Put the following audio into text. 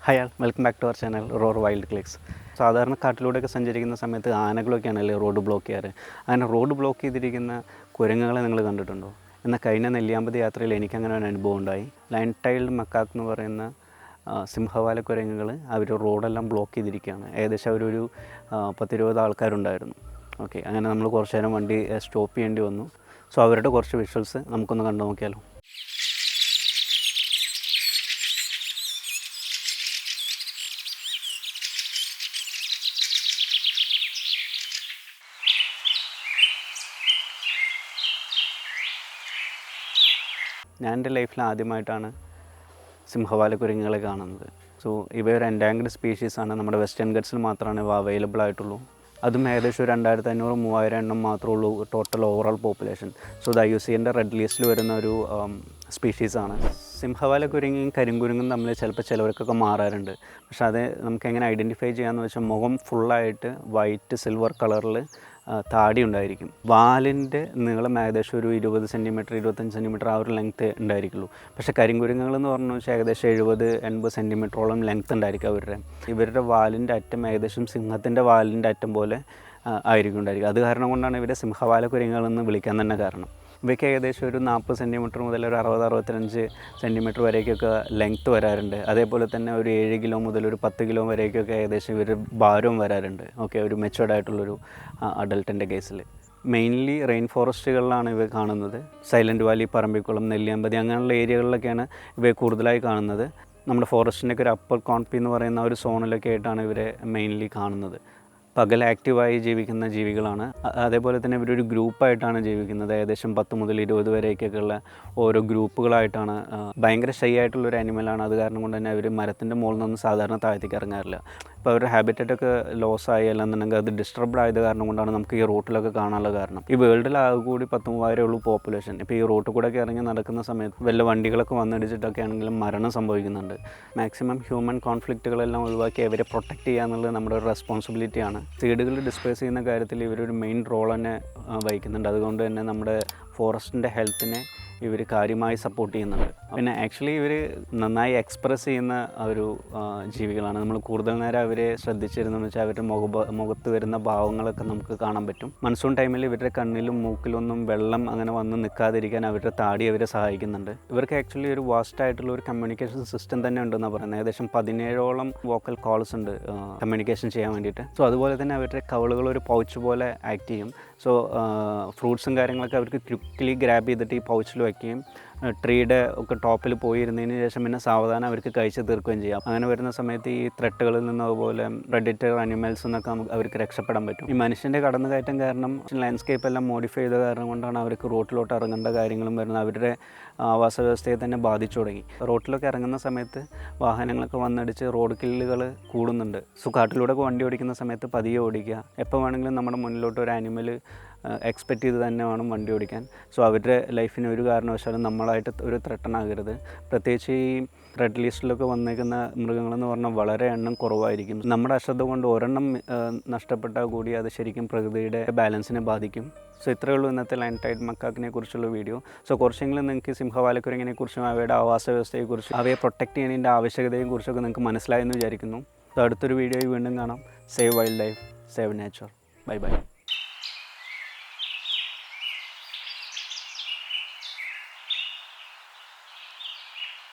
Hi all, welcome back to our channel roar wild clicks. സാധാരണ കാട്ടിലൂടെയൊക്കെ സഞ്ചരിക്കുന്ന സമയത്ത് ആനകളൊക്കെയാണല്ലേ റോഡ് ബ്ലോക്ക് ചെയ്യാറ്. അങ്ങനെ റോഡ് ബ്ലോക്ക് ചെയ്തിരിക്കുന്ന കുരങ്ങുകളെ നിങ്ങൾ കണ്ടിട്ടുണ്ടോ? എന്നാൽ കഴിഞ്ഞ നെല്ലിയാമ്പതി യാത്രയിൽ എനിക്കങ്ങനെ ഒരു അനുഭവം ഉണ്ടായി. ലയൺ ടൈൽഡ് മക്കാക്ക് എന്ന് പറയുന്ന സിംഹവാല കുരങ്ങുകൾ അവർ റോഡെല്ലാം ബ്ലോക്ക് ചെയ്തിരിക്കുകയാണ്. ഏകദേശം അവരൊരു 10-20 ആൾക്കാരുണ്ടായിരുന്നു. ഓക്കെ, അങ്ങനെ നമ്മൾ കുറച്ച് നേരം വണ്ടി സ്റ്റോപ്പ് ചെയ്യേണ്ടി വന്നു. സോ അവരുടെ കുറച്ച് വിഷ്വൽസ് നമുക്കൊന്ന് കണ്ടു നോക്കിയാലോ. ഞാൻ എൻ്റെ ലൈഫിൽ ആദ്യമായിട്ടാണ് സിംഹവാല കുരങ്ങുകളെ കാണുന്നത്. സോ ഇവയൊരു എൻഡാങ്ക്ഡ് സ്പീഷീസാണ്. നമ്മുടെ വെസ്റ്റേൺ ഗട്ട്സിൽ മാത്രമാണ് ഇവ അവൈലബിൾ ആയിട്ടുള്ളൂ. അതും ഏകദേശം 2500-3000 എണ്ണം മാത്രമേ ഉള്ളൂ ടോട്ടൽ ഓവറോൾ പോപ്പുലേഷൻ. സോ ഇത് IUCNൻ്റെ റെഡ് ലിസ്റ്റിൽ വരുന്ന ഒരു സ്പീഷീസാണ്. സിംഹവാല കുരങ്ങയും കരിങ്കുരങ്ങും തമ്മിൽ ചിലപ്പോൾ ചിലവർക്കൊക്കെ മാറാറുണ്ട്. പക്ഷേ അത് നമുക്ക് എങ്ങനെ ഐഡൻറ്റിഫൈ ചെയ്യാമെന്ന് വെച്ചാൽ മുഖം ഫുള്ളായിട്ട് വൈറ്റ് സിൽവർ കളറിൽ താടി ഉണ്ടായിരിക്കും. വാലിൻ്റെ നീളം ഏകദേശം ഒരു 20 സെൻറ്റിമീറ്റർ 25 സെൻറ്റിമീറ്റർ ആ ഒരു ലെങ്ത്ത് ഉണ്ടായിരിക്കുള്ളൂ. പക്ഷേ കരിങ്കുരങ്ങുകളെന്ന് പറഞ്ഞു വെച്ചാൽ ഏകദേശം 70-80 സെൻറ്റിമീറ്ററോളം ലെങ്ത്ത് ഉണ്ടായിരിക്കും ഇവരുടെ വാലിൻ്റെ അറ്റം ഏകദേശം സിംഹത്തിൻ്റെ വാലിൻ്റെ അറ്റം പോലെ ആയിരിക്കും. അത് കാരണം കൊണ്ടാണ് ഇവരെ സിംഹവാല കുരങ്ങുകളെന്ന് വിളിക്കാൻ തന്നെ കാരണം. ഇവയ്ക്ക് ഏകദേശം ഒരു 40 സെൻറ്റിമീറ്റർ മുതൽ ഒരു 60-65 സെൻറ്റിമീറ്റർ വരേക്കൊക്കെ ലെങ്ത്ത് വരാറുണ്ട്. അതേപോലെ തന്നെ ഒരു 7 കിലോ മുതൽ ഒരു 10 കിലോ വരേക്കൊക്കെ ഏകദേശം ഇവർ ഭാരവും വരാറുണ്ട്. ഓക്കെ, ഒരു മെച്ചുവേർഡ് ആയിട്ടുള്ളൊരു അഡൾട്ടിൻ്റെ കേസിൽ. മെയിൻലി റെയിൻ ഫോറസ്റ്റുകളിലാണ് ഇവ കാണുന്നത്. സൈലൻറ്റ് വാലി, പറമ്പിക്കുളം, നെല്ലിയാമ്പതി അങ്ങനെയുള്ള ഏരിയകളിലൊക്കെയാണ് ഇവയെ കൂടുതലായി കാണുന്നത്. നമ്മുടെ ഫോറസ്റ്റിൻ്റെയൊക്കെ ഒരു അപ്പർ കോൺപി എന്ന് പറയുന്ന ഒരു സോണിലൊക്കെ ആയിട്ടാണ് ഇവരെ മെയിൻലി കാണുന്നത്. പകൽ ആക്റ്റീവായി ജീവിക്കുന്ന ജീവികളാണ്. അതേപോലെ തന്നെ ഇവരൊരു ഗ്രൂപ്പായിട്ടാണ് ജീവിക്കുന്നത്. ഏകദേശം 10 മുതൽ 20 വരെയൊക്കെയുള്ള ഓരോ ഗ്രൂപ്പുകളായിട്ടാണ്. ഭയങ്കര ഷൈ ആയിട്ടുള്ളൊരു ആനിമലാണ്. അത് കാരണം കൊണ്ട് തന്നെ അവർ മരത്തിൻ്റെ മുകളിൽ നിന്നൊന്നും സാധാരണ താഴത്തേക്ക് ഇറങ്ങാറില്ല. ഇപ്പോൾ അവരുടെ ഹാബിറ്ററ്റൊക്കെ ലോസ് ആയി അല്ലെന്നുണ്ടെങ്കിൽ അത് ഡിസ്റ്റർബ്ഡ് ആയത് കാരണം കൊണ്ടാണ് നമുക്ക് ഈ റൂട്ടിലൊക്കെ കാണാനുള്ള കാരണം. ഈ വേൾഡിൽ ആകെ കൂടി 10-3000 ഉള്ളൂ പോപ്പുലേഷൻ. ഇപ്പോൾ ഈ റൂട്ടിൽ കൂടെയൊക്കെ ഇറങ്ങി നടക്കുന്ന സമയത്ത് വല്ല വണ്ടികളൊക്കെ വന്നിടിച്ചിട്ടൊക്കെ ആണെങ്കിലും മരണം സംഭവിക്കുന്നുണ്ട്. മാക്സിമം ഹ്യൂമൻ കോൺഫ്ലിക്റ്റുകളെല്ലാം ഒഴിവാക്കി അവരെ പ്രൊട്ടക്റ്റ് ചെയ്യുക എന്നുള്ളത് നമ്മുടെ ഒരു റെസ്പോൺസിബിലിറ്റിയാണ്. സീഡുകൾ ഡിസ്പേഴ്സ് ചെയ്യുന്ന കാര്യത്തിൽ ഇവരൊരു മെയിൻ റോൾ തന്നെ വഹിക്കുന്നുണ്ട്. അതുകൊണ്ട് തന്നെ നമ്മുടെ ഫോറസ്റ്റിൻ്റെ ഹെൽത്തിനെ ഇവർ കാര്യമായി സപ്പോർട്ട് ചെയ്യുന്നുണ്ട്. പിന്നെ ആക്ച്വലി ഇവർ നന്നായി എക്സ്പ്രസ് ചെയ്യുന്ന ഒരു ജീവികളാണ്. നമ്മൾ കൂടുതൽ നേരം അവരെ ശ്രദ്ധിച്ചിരുന്നെന്ന് വെച്ചാൽ അവരുടെ മുഖത്ത് വരുന്ന ഭാവങ്ങളൊക്കെ നമുക്ക് കാണാൻ പറ്റും. മൺസൂൺ ടൈമിൽ ഇവരുടെ കണ്ണിലും മൂക്കിലൊന്നും വെള്ളം അങ്ങനെ വന്ന് നിൽക്കാതിരിക്കാൻ അവരുടെ താടി അവരെ സഹായിക്കുന്നുണ്ട്. ഇവർക്ക് ആക്ച്വലി ഒരു വാസ്റ്റ് ആയിട്ടുള്ള ഒരു കമ്മ്യൂണിക്കേഷൻ സിസ്റ്റം തന്നെ ഉണ്ടെന്നാണ് പറയുന്നത്. ഏകദേശം 17ഓളം വോക്കൽ കോൾസ് ഉണ്ട് കമ്മ്യൂണിക്കേഷൻ ചെയ്യാൻ വേണ്ടിയിട്ട്. സോ അതുപോലെ തന്നെ അവരുടെ കവിളുകൾ ഒരു പൗച്ച് പോലെ ആക്ട് ചെയ്യും. സോ ഫ്രൂട്ട്സും കാര്യങ്ങളൊക്കെ അവർക്ക് ക്വിക്കലി ഗ്രാബ് ചെയ്തിട്ട് ഈ പൗച്ചിൽ വയ്ക്കുകയും ട്രീയുടെ ഒക്കെ ടോപ്പിൽ പോയിരുന്നതിന് ശേഷം പിന്നെ സാവധാനം അവർക്ക് കഴിച്ച് തീർക്കുകയും ചെയ്യാം. അങ്ങനെ വരുന്ന സമയത്ത് ഈ ത്രെട്ടുകളിൽ നിന്നും അതുപോലെ പ്രെഡേറ്റർ അനിമൽസ് എന്നൊക്കെ അവർക്ക് രക്ഷപ്പെടാൻ പറ്റും. ഈ മനുഷ്യൻ്റെ കടന്നുകയറ്റം കാരണം ലാൻഡ്സ്കേപ്പ് എല്ലാം മോഡിഫൈ ചെയ്ത കാരണം കൊണ്ടാണ് അവർക്ക് റോട്ടിലോട്ട് ഇറങ്ങേണ്ട കാര്യങ്ങളും വരുന്നത്. അവരുടെ ആവാസ വ്യവസ്ഥയെ തന്നെ ബാധിച്ചു തുടങ്ങി. റോട്ടിലൊക്കെ ഇറങ്ങുന്ന സമയത്ത് വാഹനങ്ങളൊക്കെ വന്നടിച്ച് റോഡ് കില്ലുകൾ കൂടുന്നുണ്ട്. സോ കാട്ടിലൂടെ വണ്ടി ഓടിക്കുന്ന സമയത്ത് പതിയെ ഓടിക്കുക. എപ്പോൾ വേണമെങ്കിലും നമ്മുടെ മുന്നിലോട്ട് ഒരു ആനിമൽ എക്സ്പെക്റ്റ് ചെയ്ത് തന്നെ വേണം വണ്ടി ഓടിക്കാൻ. സോ അവരുടെ ലൈഫിന് ഒരു കാരണവശാലും നമ്മളായിട്ട് ഒരു ത്രെട്ടനാകരുത്. പ്രത്യേകിച്ച് ഈ റെഡ് ലിസ്റ്റിലൊക്കെ വന്നേക്കുന്ന മൃഗങ്ങളെന്ന് പറഞ്ഞാൽ വളരെ എണ്ണം കുറവായിരിക്കും. നമ്മുടെ അശ്രദ്ധ കൊണ്ട് ഒരെണ്ണം നഷ്ടപ്പെട്ടാൽ കൂടി അത് ശരിക്കും പ്രകൃതിയുടെ ബാലൻസിനെ ബാധിക്കും. സോ ഇത്രയേ ഉള്ളൂ ഇന്നത്തെ ലയൺ ടൈൽഡ് മക്കാക്കിനെ കുറിച്ചുള്ള വീഡിയോ. സോ കുറച്ചെങ്കിലും നിങ്ങൾക്ക് സിംഹവാലക്കുരങ്ങിനെ കുറിച്ചും അവയുടെ ആവാസ വ്യവസ്ഥയെക്കുറിച്ചും അവയെ പ്രൊട്ടക്റ്റ് ചെയ്യുന്നതിൻ്റെ ആവശ്യകതയെ കുറിച്ചൊക്കെ നിങ്ങൾക്ക് മനസ്സിലായെന്ന് വിചാരിക്കുന്നു. സോ അടുത്തൊരു വീഡിയോയിൽ വീണ്ടും കാണാം. Save wild life, save nature. Bye bye.